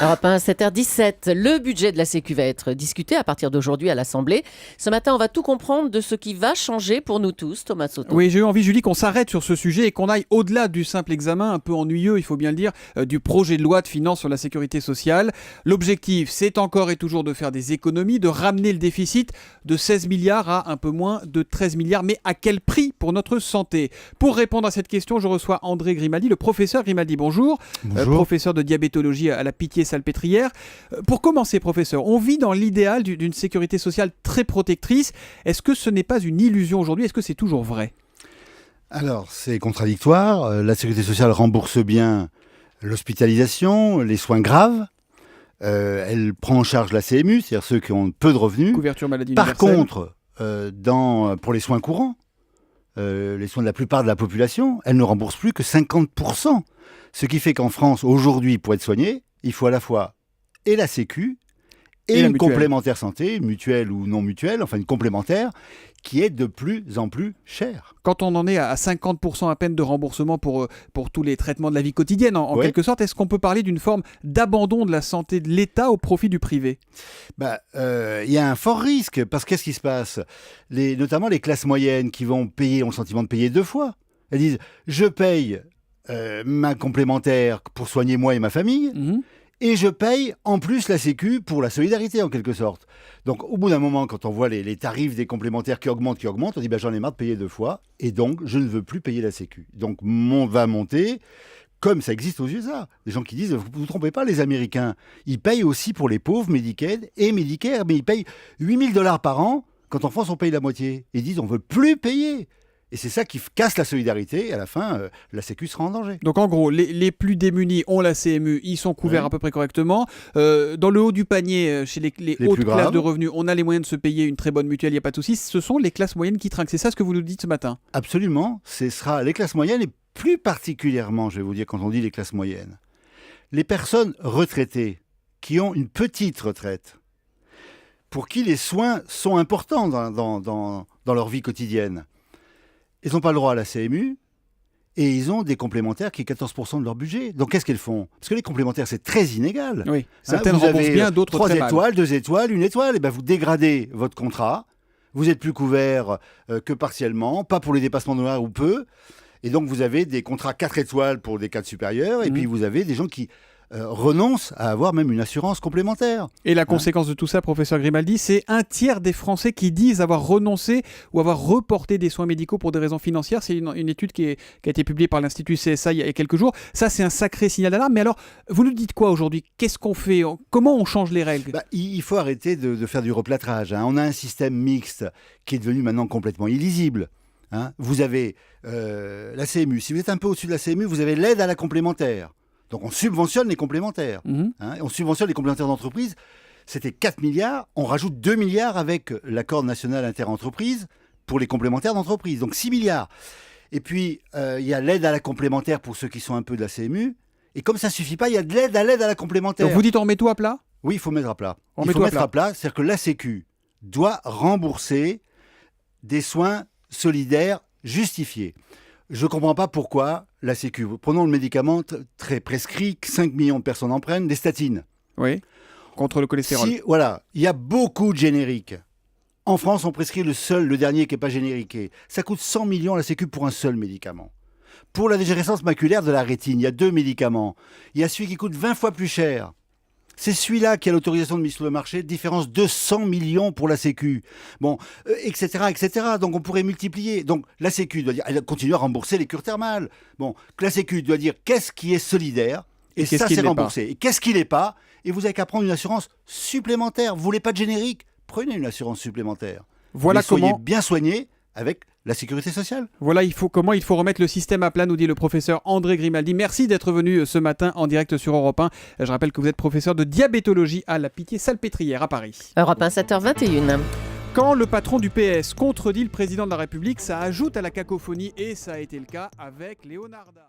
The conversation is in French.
Europe 1, 7h17, le budget de la Sécu va être discuté à partir d'aujourd'hui à l'Assemblée. Ce matin, on va tout comprendre de ce qui va changer pour nous tous, Thomas Soto. Oui, j'ai eu envie, Julie, qu'on s'arrête sur ce sujet et qu'on aille au-delà du simple examen, un peu ennuyeux, il faut bien le dire, du projet de loi de finances sur la sécurité sociale. L'objectif, c'est encore et toujours de faire des économies, de ramener le déficit de 16 milliards à un peu moins de 13 milliards. Mais à quel prix pour notre santé? Pour répondre à cette question, je reçois André Grimaldi, le professeur Grimaldi. Bonjour. Bonjour. Professeur de diabétologie à la Pitié-Salpêtrière. Pour commencer, professeur, on vit dans l'idéal d'une sécurité sociale très protectrice. Est-ce que ce n'est pas une illusion aujourd'hui? Est-ce que c'est toujours vrai? Alors, c'est contradictoire. La sécurité sociale rembourse bien l'hospitalisation, les soins graves. Elle prend en charge la CMU, c'est-à-dire ceux qui ont peu de revenus. Couverture maladie Par universelle. contre, pour les soins courants, les soins de la plupart de la population, elle ne rembourse plus que 50%. Ce qui fait qu'en France, aujourd'hui, pour être soigné, il faut à la fois et la Sécu et la une mutuelle. complémentaire santé, mutuelle ou non mutuelle, enfin une complémentaire, qui est de plus en plus chère. Quand on en est à 50% à peine de remboursement pour tous les traitements de la vie quotidienne, en Oui. quelque sorte, est-ce qu'on peut parler d'une forme d'abandon de la santé de l'État au profit du privé? Il y a un fort risque, parce qu'est-ce qui se passe? Notamment les classes moyennes qui vont payer, ont le sentiment de payer deux fois. Elles disent, je paye ma complémentaire pour soigner moi et ma famille, et je paye en plus la Sécu pour la solidarité en quelque sorte. Donc au bout d'un moment, quand on voit les tarifs des complémentaires qui augmentent, on dit j'en ai marre de payer deux fois, et donc je ne veux plus payer la Sécu. Donc va monter, comme ça existe aux USA. Des gens qui disent, vous ne vous trompez pas, les Américains, ils payent aussi pour les pauvres Medicaid et Medicare, mais ils payent $8 000 par an, quand en France on paye la moitié. Ils disent on ne veut plus payer. Et c'est ça qui casse la solidarité, et à la fin, la Sécu sera en danger. Donc en gros, les plus démunis ont la CMU, ils sont couverts Oui. à peu près correctement. Dans le haut du panier, chez les hautes plus classes graves. de revenus, on a les moyens de se payer une très bonne mutuelle, il n'y a pas de souci. Ce sont les classes moyennes qui trinquent. C'est ça ce que vous nous dites ce matin? Absolument, ce sera les classes moyennes, et plus particulièrement, je vais vous dire, quand on dit les classes moyennes, les personnes retraitées qui ont une petite retraite, pour qui les soins sont importants dans leur vie quotidienne. Ils n'ont pas le droit à la CMU et ils ont des complémentaires qui est 14% de leur budget. Donc qu'est-ce qu'elles font? Parce que les complémentaires, c'est très inégal. Oui, certaines vous remboursent avez bien, d'autres 3 très mal. étoiles, 2 étoiles, 1 étoile. Et ben vous dégradez votre contrat. Vous êtes plus couvert que partiellement, pas pour les dépassements d'honoraires ou peu. Et donc vous avez des contrats 4 étoiles pour des cadres supérieurs. Et puis vous avez des gens qui renoncent à avoir même une assurance complémentaire. Et la conséquence de tout ça, professeur Grimaldi, c'est un tiers des Français qui disent avoir renoncé ou avoir reporté des soins médicaux pour des raisons financières. C'est une étude qui a été publiée par l'Institut CSA il y a quelques jours. Ça, c'est un sacré signal d'alarme. Mais alors, vous nous dites quoi aujourd'hui? Qu'est-ce qu'on fait? Comment on change les règles? Il faut arrêter de faire du replâtrage. On a un système mixte qui est devenu maintenant complètement illisible. Vous avez la CMU. Si vous êtes un peu au-dessus de la CMU, vous avez l'aide à la complémentaire. Donc on subventionne les complémentaires. On subventionne les complémentaires d'entreprise. C'était 4 milliards. On rajoute 2 milliards avec l'accord national interentreprise pour les complémentaires d'entreprise. Donc 6 milliards. Et puis, il y a l'aide à la complémentaire pour ceux qui sont un peu de la CMU. Et comme ça ne suffit pas, il y a de l'aide à la complémentaire. Donc vous dites on remet tout à plat? Oui, il faut mettre à plat. On Il met faut tout à mettre plat. à plat. C'est-à-dire que la Sécu doit rembourser des soins solidaires justifiés. Je ne comprends pas pourquoi la Sécu. Prenons le médicament très prescrit, 5 millions de personnes en prennent, des statines. Oui, contre le cholestérol. Voilà, il y a beaucoup de génériques. En France, on prescrit le dernier qui n'est pas génériqué. Ça coûte 100 millions à la Sécu pour un seul médicament. Pour la dégénérescence maculaire de la rétine, il y a 2 médicaments. Il y a celui qui coûte 20 fois plus cher. C'est celui-là qui a l'autorisation de mise sur le marché, différence 200 millions pour la Sécu. Bon, etc., etc. Donc on pourrait multiplier. Donc la Sécu doit dire, elle continue à rembourser les cures thermales. Bon, la Sécu doit dire qu'est-ce qui est solidaire, et qu'est-ce ça qui c'est ne l'est remboursé. Et qu'est-ce qui l'est pas? Et vous avez qu'à prendre une assurance supplémentaire. Vous voulez pas de générique? Prenez une assurance supplémentaire. Voilà Mais soyez comment... bien soigné avec la sécurité sociale. Voilà comment il faut remettre le système à plat, nous dit le professeur André Grimaldi. Merci d'être venu ce matin en direct sur Europe 1. Je rappelle que vous êtes professeur de diabétologie à la Pitié-Salpêtrière à Paris. Europe 1, 7h21. Quand le patron du PS contredit le président de la République, ça ajoute à la cacophonie et ça a été le cas avec Leonarda.